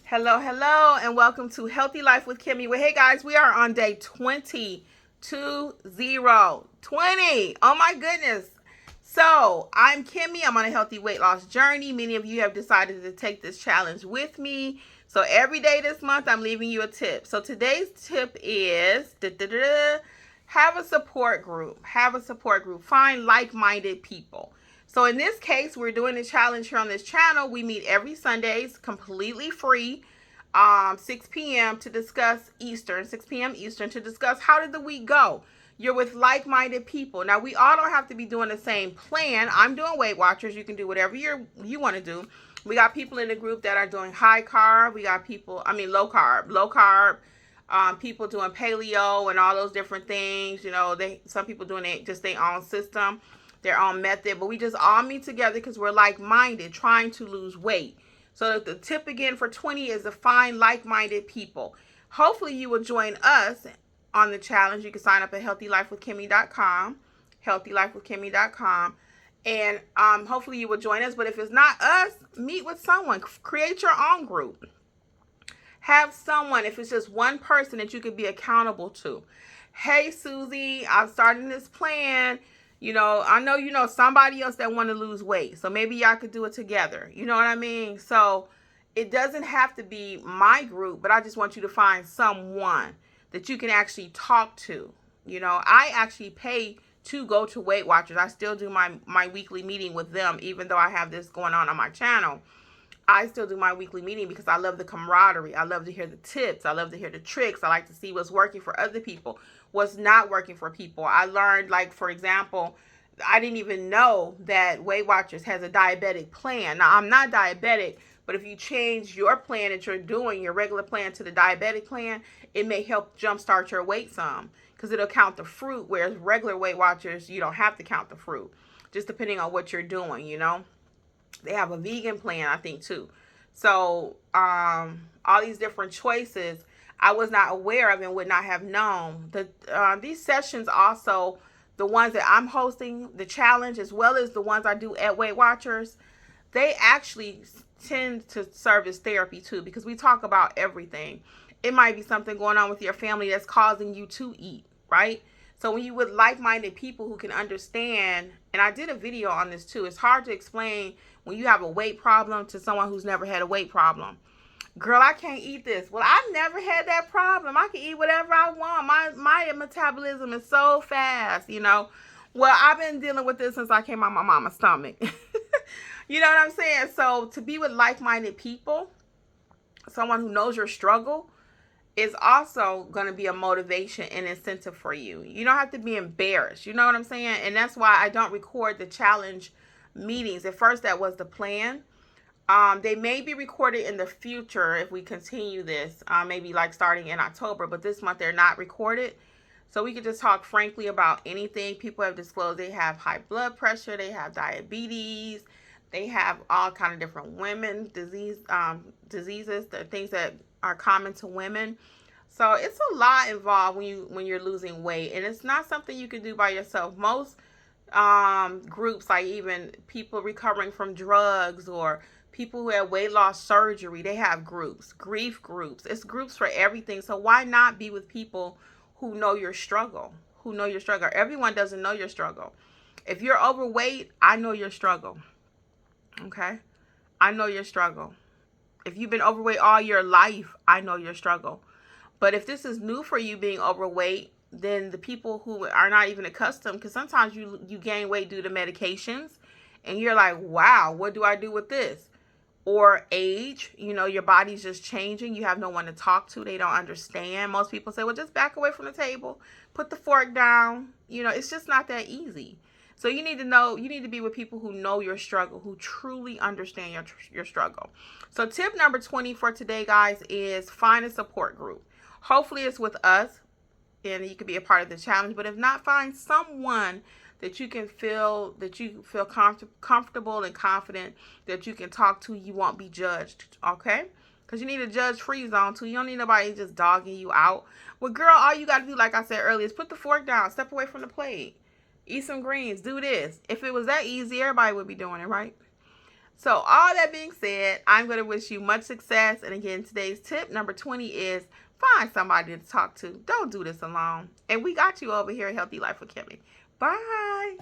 Hello, hello, and welcome to Healthy Life with Kimmi. Well, hey guys, we are on day 20. Oh my goodness. So, I'm Kimmi. I'm on a healthy weight loss journey. Many of you have decided to take this challenge with me. So, every day this month, I'm leaving you a tip. So, today's tip is have a support group. Have a support group. Find like-minded people. So in this case, we're doing a challenge here on this channel. We meet every Sundays, completely free, 6 p.m. to discuss Eastern, 6 p.m. Eastern, to discuss how did the week go. You're with like-minded people. Now, we all don't have to be doing the same plan. I'm doing Weight Watchers. You can do whatever you want to do. We got people in the group that are doing high carb. We got people, low carb. People doing paleo and all those different things. You know, some people doing it just their own system, their own method, but we just all meet together because we're like-minded, trying to lose weight. So the tip again for 20 is to find like-minded people. Hopefully you will join us on the challenge. You can sign up at healthylifewithkimmi.com, healthylifewithkimmi.com, and hopefully you will join us. But if it's not us, meet with someone. Create your own group. Have someone, if it's just one person that you could be accountable to. Hey, Susie, I'm starting this plan. You know, I know you know somebody else that want to lose weight. So maybe y'all could do it together. You know what I mean? So it doesn't have to be my group, but I just want you to find someone that you can actually talk to. You know, I actually pay to go to Weight Watchers. I still do my weekly meeting with them, even though I have this going on my channel. I still do my weekly meeting because I love the camaraderie. I love to hear the tips. I love to hear the tricks. I like to see what's working for other people, what's not working for people. I learned, like, for example, I didn't even know that Weight Watchers has a diabetic plan. Now, I'm not diabetic, but if you change your plan that you're doing, your regular plan, to the diabetic plan, it may help jumpstart your weight some because it'll count the fruit, whereas regular Weight Watchers, you don't have to count the fruit, just depending on what you're doing, you know. They have a vegan plan, I think, too. So, all these different choices I was not aware of and would not have known. These sessions also, the ones that I'm hosting, the challenge, as well as the ones I do at Weight Watchers, they actually tend to serve as therapy, too, because we talk about everything. It might be something going on with your family that's causing you to eat, right? So when you with like-minded people who can understand, and I did a video on this too, it's hard to explain when you have a weight problem to someone who's never had a weight problem. Girl, I can't eat this. Well, I've never had that problem. I can eat whatever I want. My metabolism is so fast, you know. Well, I've been dealing with this since I came out my mama's stomach. You know what I'm saying? So to be with like-minded people, someone who knows your struggle, is also going to be a motivation and incentive for you. You don't have to be embarrassed. You know what I'm saying? And that's why I don't record the challenge meetings. At first, that was the plan. They may be recorded in the future if we continue this, maybe like starting in October, but this month they're not recorded. So we can just talk frankly about anything. People have disclosed they have high blood pressure, they have diabetes, they have all kind of different diseases, the things that are common to women. So it's a lot involved when you're losing weight, and it's not something you can do by yourself. Most groups, like even people recovering from drugs or people who have weight loss surgery, they have groups, grief groups. It's groups for everything. So why not be with people who know your struggle, Everyone doesn't know your struggle. If you're overweight, I know your struggle. Okay? I know your struggle. If you've been overweight all your life, I know your struggle. But if this is new for you, being overweight, then the people who are not even accustomed, because sometimes you gain weight due to medications, and you're like, wow, what do I do with this? Or age, you know, your body's just changing. You have no one to talk to. They don't understand. Most people say, well, just back away from the table, put the fork down. You know, it's just not that easy. So you need to be with people who know your struggle, who truly understand your struggle. So tip number 20 for today, guys, is find a support group. Hopefully it's with us and you can be a part of the challenge. But if not, find someone that you feel comfortable and confident that you can talk to. You won't be judged, okay? Because you need a judge-free zone too. You don't need nobody just dogging you out. Well, girl, all you got to do, like I said earlier, is put the fork down, step away from the plate, eat some greens, do this. If it was that easy, everybody would be doing it, right? So all that being said, I'm going to wish you much success. And again, today's tip number 20 is find somebody to talk to. Don't do this alone. And we got you over here at Healthy Life with Kimmi. Bye.